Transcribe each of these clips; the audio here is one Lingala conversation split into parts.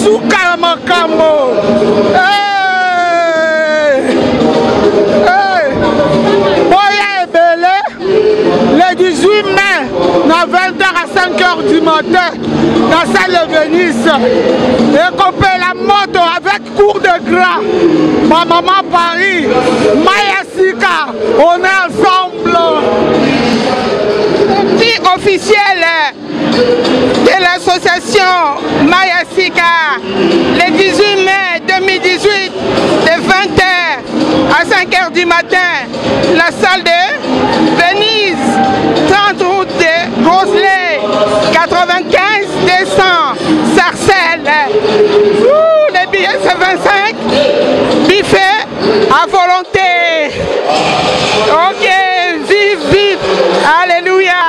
suka makambo. Le 18 mai, à 20h à 5h du matin, dans la salle de Venise, et qu'on paie la moto avec cours de gras. Ma maman Paris, Maya Sika, on est ensemble. Petit officiel de l'association Maya Sika, le 18 mai 2018, de 20h à 5h du matin, la salle de Venise, 30 route de Roselay, 95 200, Sarcelles. Les billets c'est 25, buffet à volonté. Ok, vive, vive, alléluia.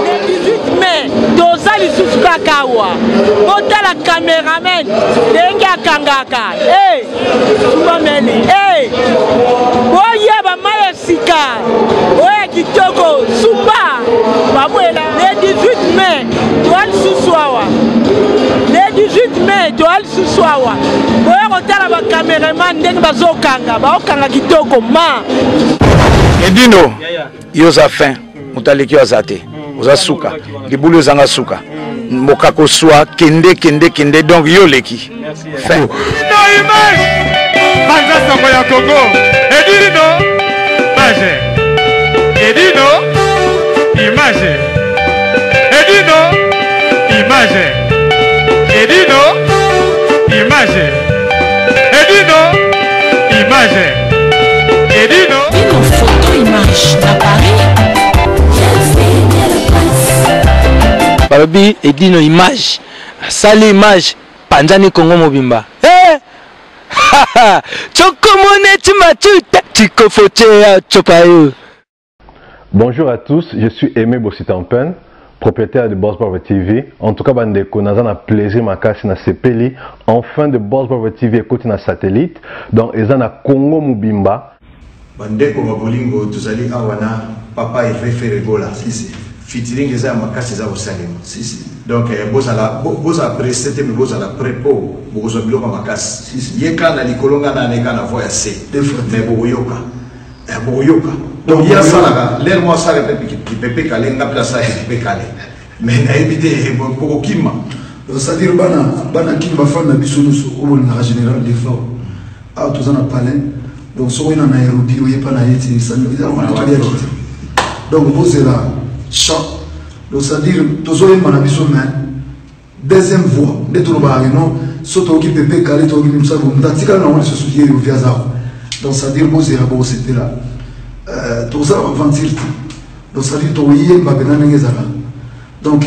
Le 18 mai, Dozali Suskakawa, Bota la caméraman, Denga Kangaka, hey, Soubameli, hey, Oye Bamaya Sika, Oye Kitoko, Souba, Babouela, le 18 mai, Doual Souswawa, le 18 mai, Doual Souswawa, Oye Rotala ba caméraman, Denga Bazokanga, Baokanga Kitoko, Ma. Edino, Yosa fin, Mutaliki Ozate, Ozasuka, Libulu Zanga Suka, Mokako Soa, Kende, donc Yoleki. Fin. No image! Banza Samoya Congo, Edino, image. Edino, image. Edino, image. Edino, image. Edino, image. Edino. Une photo image à Paris. Balobi Edino image. Sali image. Panzani Congo Mobimba. Eh! Chokomone Timatuta. Tikofote Chopayo. Bonjour à tous, je suis Aimé Bossitampen, propriétaire de Boss Brother TV. En tout cas, bandeko, nous avons plaisir makasi na sepeli. Enfin de Boss Brother TV écoute na satellite. Donc, ils ont na Congo Mobimba. Bandeko mabolingo tuzali awana papa il référé gola si featuring les makasi za osalema si donc boza presete mais boza la prépo boza biloko makasi si yeka na likolonga na neka na voix c mais boyoka donc ya sala l'air moi ça qui pepe kalenga place pepe kale mais na éviter beaucoup kima c'est-à-dire bana kimba fa na biso nusu au na général des fois a tous en palais. Donc, si on a un érudit, on pas naïti, ça nous dit donc, vous êtes là, chant. Donc, c'est-à-dire, tous les manabiso mais deuxième voix, des troubadours, non, surtout qui peut caler, tout le monde ça, vous n'avez pas de se soucier au viazard. Donc, c'est-à-dire, vous êtes là, vous êtes là. Tout ça, on va dire. Donc, c'est-à-dire, tout y est, ma bénin n'est pas là. Donc,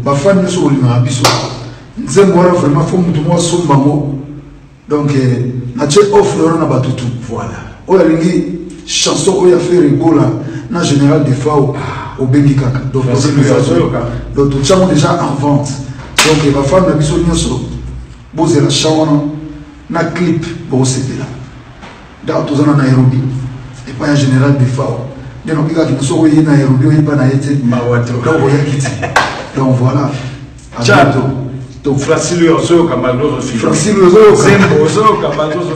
ma femme ne soit pas manabiso. Nous avons vraiment fait tout le monde sur maman. Donc, Mathieu offre le rôle à tout. Voilà. On a une chanson où il a fait rigoler dans général des fois au Bengi Kaka. Donc, tout ça déjà en vente. Donc, il va faire une mission sur Bosé la chanson, na clip, pour c'était là. Dans tout ça, en Nairobi. Et pas en général des fois. Donc, il y a qui sont en Nairobi, il n'y a pas été. Donc, voilà. Donc, Francilio Kamalozo Zembo Kamalozo